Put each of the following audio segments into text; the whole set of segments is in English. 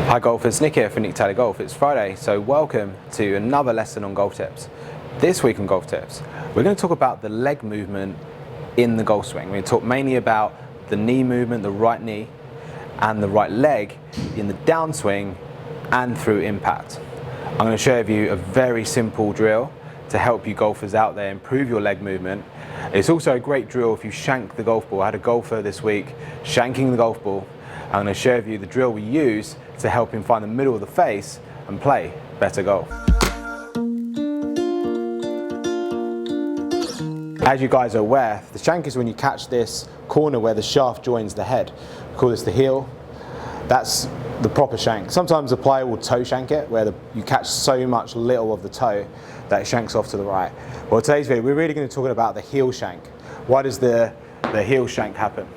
Hi golfers, Nick here for Nick Taylor Golf. It's Friday, so welcome to another lesson on golf tips. This week on golf tips, we're going to talk about the leg movement in the golf swing. We're going to talk mainly about the knee movement, the right knee and the right leg in the downswing and through impact. I'm going to share with you a very simple drill to help you golfers out there improve your leg movement. It's also a great drill if you shank the golf ball. I had a golfer this week shanking the golf ball. I'm going to share with you the drill we use to help him find the middle of the face and play better golf. As you guys are aware, the shank is when you catch this corner where the shaft joins the head. We call this the heel. That's the proper shank. Sometimes the player will toe shank it, where you catch so much little of the toe that it shanks off to the right. Well, today's video, we're really going to talk about the heel shank. Why does the heel shank happen?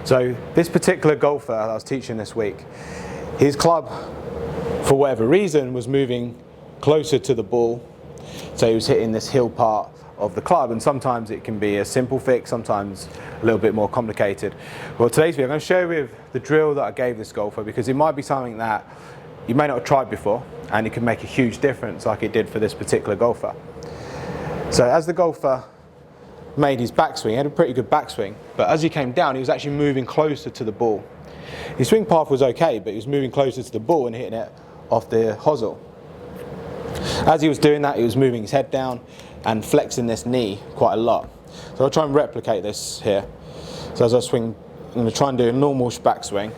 So this particular golfer that I was teaching this week, his club, for whatever reason, was moving closer to the ball. So he was hitting this heel part of the club, and sometimes it can be a simple fix, sometimes a little bit more complicated. Well, today's video, I'm going to share with the drill that I gave this golfer, because it might be something that you may not have tried before, and it can make a huge difference like it did for this particular golfer. So as the golfer made his backswing, he had a pretty good backswing, but as he came down, he was actually moving closer to the ball. His swing path was okay, but he was moving closer to the ball and hitting it off the hosel. As he was doing that, he was moving his head down and flexing this knee quite a lot. So I'll try and replicate this here. So as I swing, I'm going to try and do a normal backswing,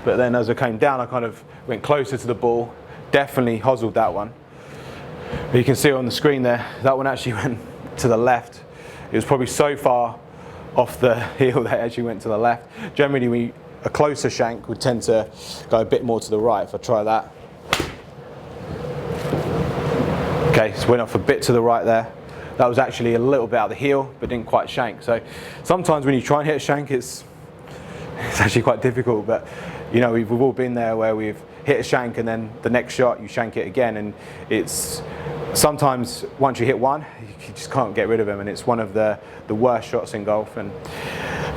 but then as I came down, I kind of went closer to the ball, definitely hoseled that one. But you can see on the screen there, that one actually went to the left. It was probably so far off the heel that it actually went to the left. Generally, a closer shank would tend to go a bit more to the right. If I try that. Okay, so went off a bit to the right there. That was actually a little bit out of the heel, but didn't quite shank. So sometimes when you try and hit a shank, it's actually quite difficult. But you know, we've all been there where we've hit a shank and then the next shot you shank it again, and it's sometimes once you hit one, you just can't get rid of them, and it's one of the worst shots in golf. And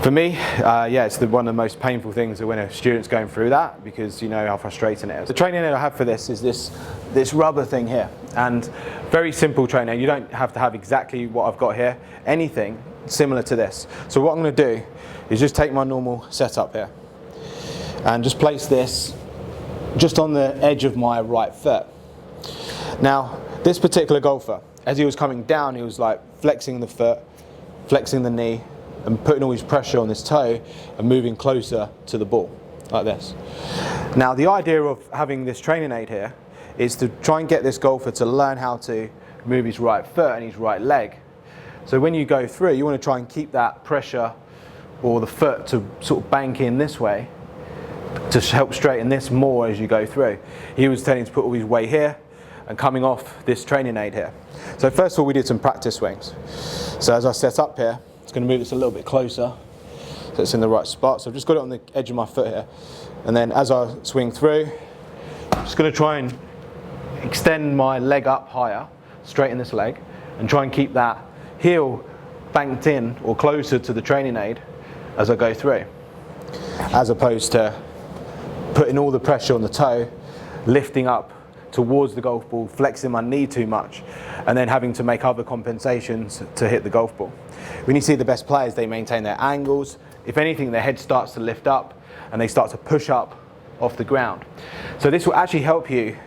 for me, yeah, it's one of the most painful things when a student's going through that, because you know how frustrating it is. The training aid I have for this is this rubber thing here, and very simple training. You don't have to have exactly what I've got here, anything similar to this. So what I'm going to do is just take my normal setup here and just place this just on the edge of my right foot. Now, this particular golfer, as he was coming down, he was like flexing the foot, flexing the knee, and putting all his pressure on this toe and moving closer to the ball, like this. Now, the idea of having this training aid here is to try and get this golfer to learn how to move his right foot and his right leg. So when you go through, you want to try and keep that pressure or the foot to sort of bank in this way to help straighten this more as you go through. He was tending to put all his weight here and coming off this training aid here. So first of all, we did some practice swings. So as I set up here, it's going to move this a little bit closer so it's in the right spot. So I've just got it on the edge of my foot here. And then as I swing through, I'm just going to try and extend my leg up higher, straighten this leg, and try and keep that heel banked in or closer to the training aid as I go through, as opposed to putting all the pressure on the toe, lifting up towards the golf ball, flexing my knee too much, and then having to make other compensations to hit the golf ball. When you see the best players, they maintain their angles. If anything, their head starts to lift up and they start to push up off the ground. So this will actually help you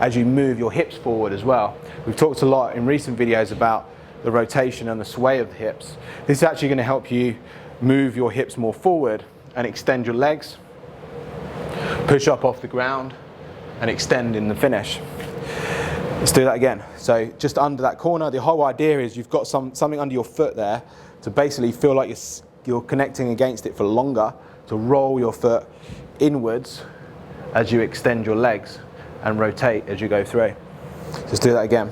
as you move your hips forward as well. We've talked a lot in recent videos about the rotation and the sway of the hips. This is actually going to help you move your hips more forward and extend your legs, push up off the ground and extend in the finish. Let's do that again. So just under that corner, the whole idea is you've got something under your foot there to basically feel like you're connecting against it for longer, to roll your foot inwards as you extend your legs and rotate as you go through. Just do that again.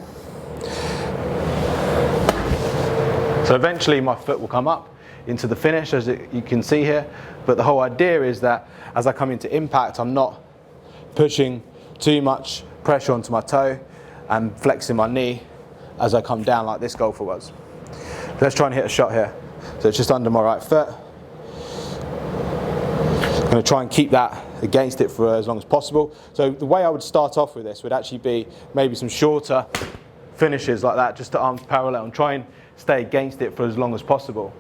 So eventually my foot will come up into the finish, as you can see here, but the whole idea is that as I come into impact, I'm not pushing too much pressure onto my toe and flexing my knee as I come down like this golfer was. Let's try and hit a shot here. So it's just under my right foot. I'm going to try and keep that against it for as long as possible. So the way I would start off with this would actually be maybe some shorter finishes like that, just to arms parallel, and try and stay against it for as long as possible.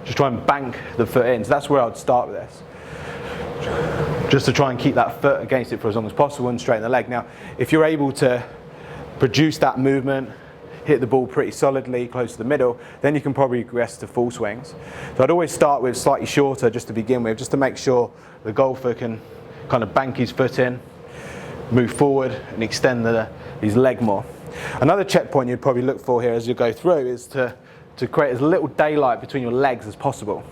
Just try and bank the foot in. So that's where I'd start with this. Just to try and keep that foot against it for as long as possible and straighten the leg. Now, if you're able to produce that movement, hit the ball pretty solidly close to the middle, then you can probably progress to full swings. So I'd always start with slightly shorter just to begin with, just to make sure the golfer can kind of bank his foot in, move forward and extend his leg more. Another checkpoint you'd probably look for here as you go through is to create as little daylight between your legs as possible.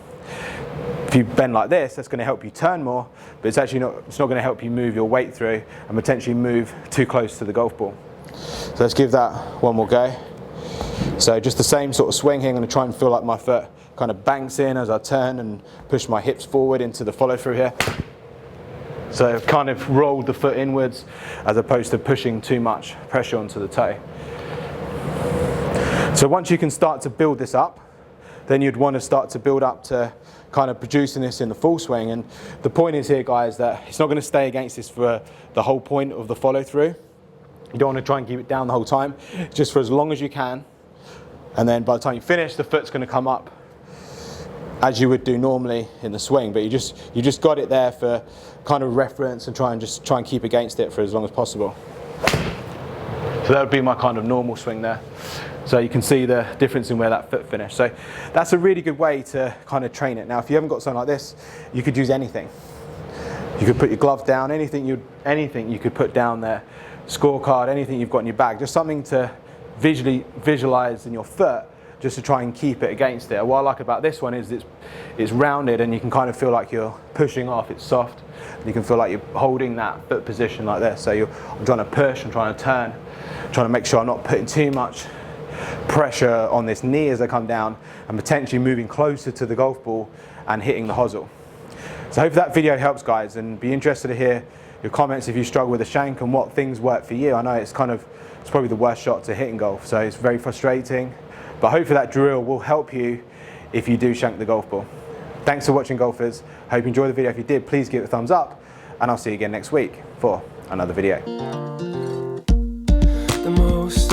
If you bend like this, that's going to help you turn more, but it's not going to help you move your weight through and potentially move too close to the golf ball. So let's give that one more go. So just the same sort of swing here. I'm going to try and feel like my foot kind of banks in as I turn and push my hips forward into the follow through here. So I've kind of rolled the foot inwards as opposed to pushing too much pressure onto the toe. So once you can start to build this up, then you'd want to start to build up to kind of producing this in the full swing. And the point is here, guys, that it's not going to stay against this for the whole point of the follow through. You don't want to try and keep it down the whole time, just for as long as you can. And then by the time you finish, the foot's going to come up as you would do normally in the swing, but you just got it there for kind of reference and try and keep against it for as long as possible. So that would be my kind of normal swing there. So you can see the difference in where that foot finished. So that's a really good way to kind of train it. Now, if you haven't got something like this, you could use anything. You could put your glove down, anything you could put down there. Scorecard, anything you've got in your bag, just something to visualize in your foot, just to try and keep it against it. And what I like about this one is it's rounded and you can kind of feel like you're pushing off. It's soft. You can feel like you're holding that foot position like this. So I'm trying to push, I'm trying to turn, trying to make sure I'm not putting too much pressure on this knee as I come down, and potentially moving closer to the golf ball and hitting the hosel. So I hope that video helps, guys, and be interested to hear your comments if you struggle with a shank and what things work for you. I know it's probably the worst shot to hit in golf, so it's very frustrating, but hopefully that drill will help you if you do shank the golf ball. Thanks for watching, golfers. Hope you enjoyed the video. If you did, please give it a thumbs up, and I'll see you again next week for another video. The most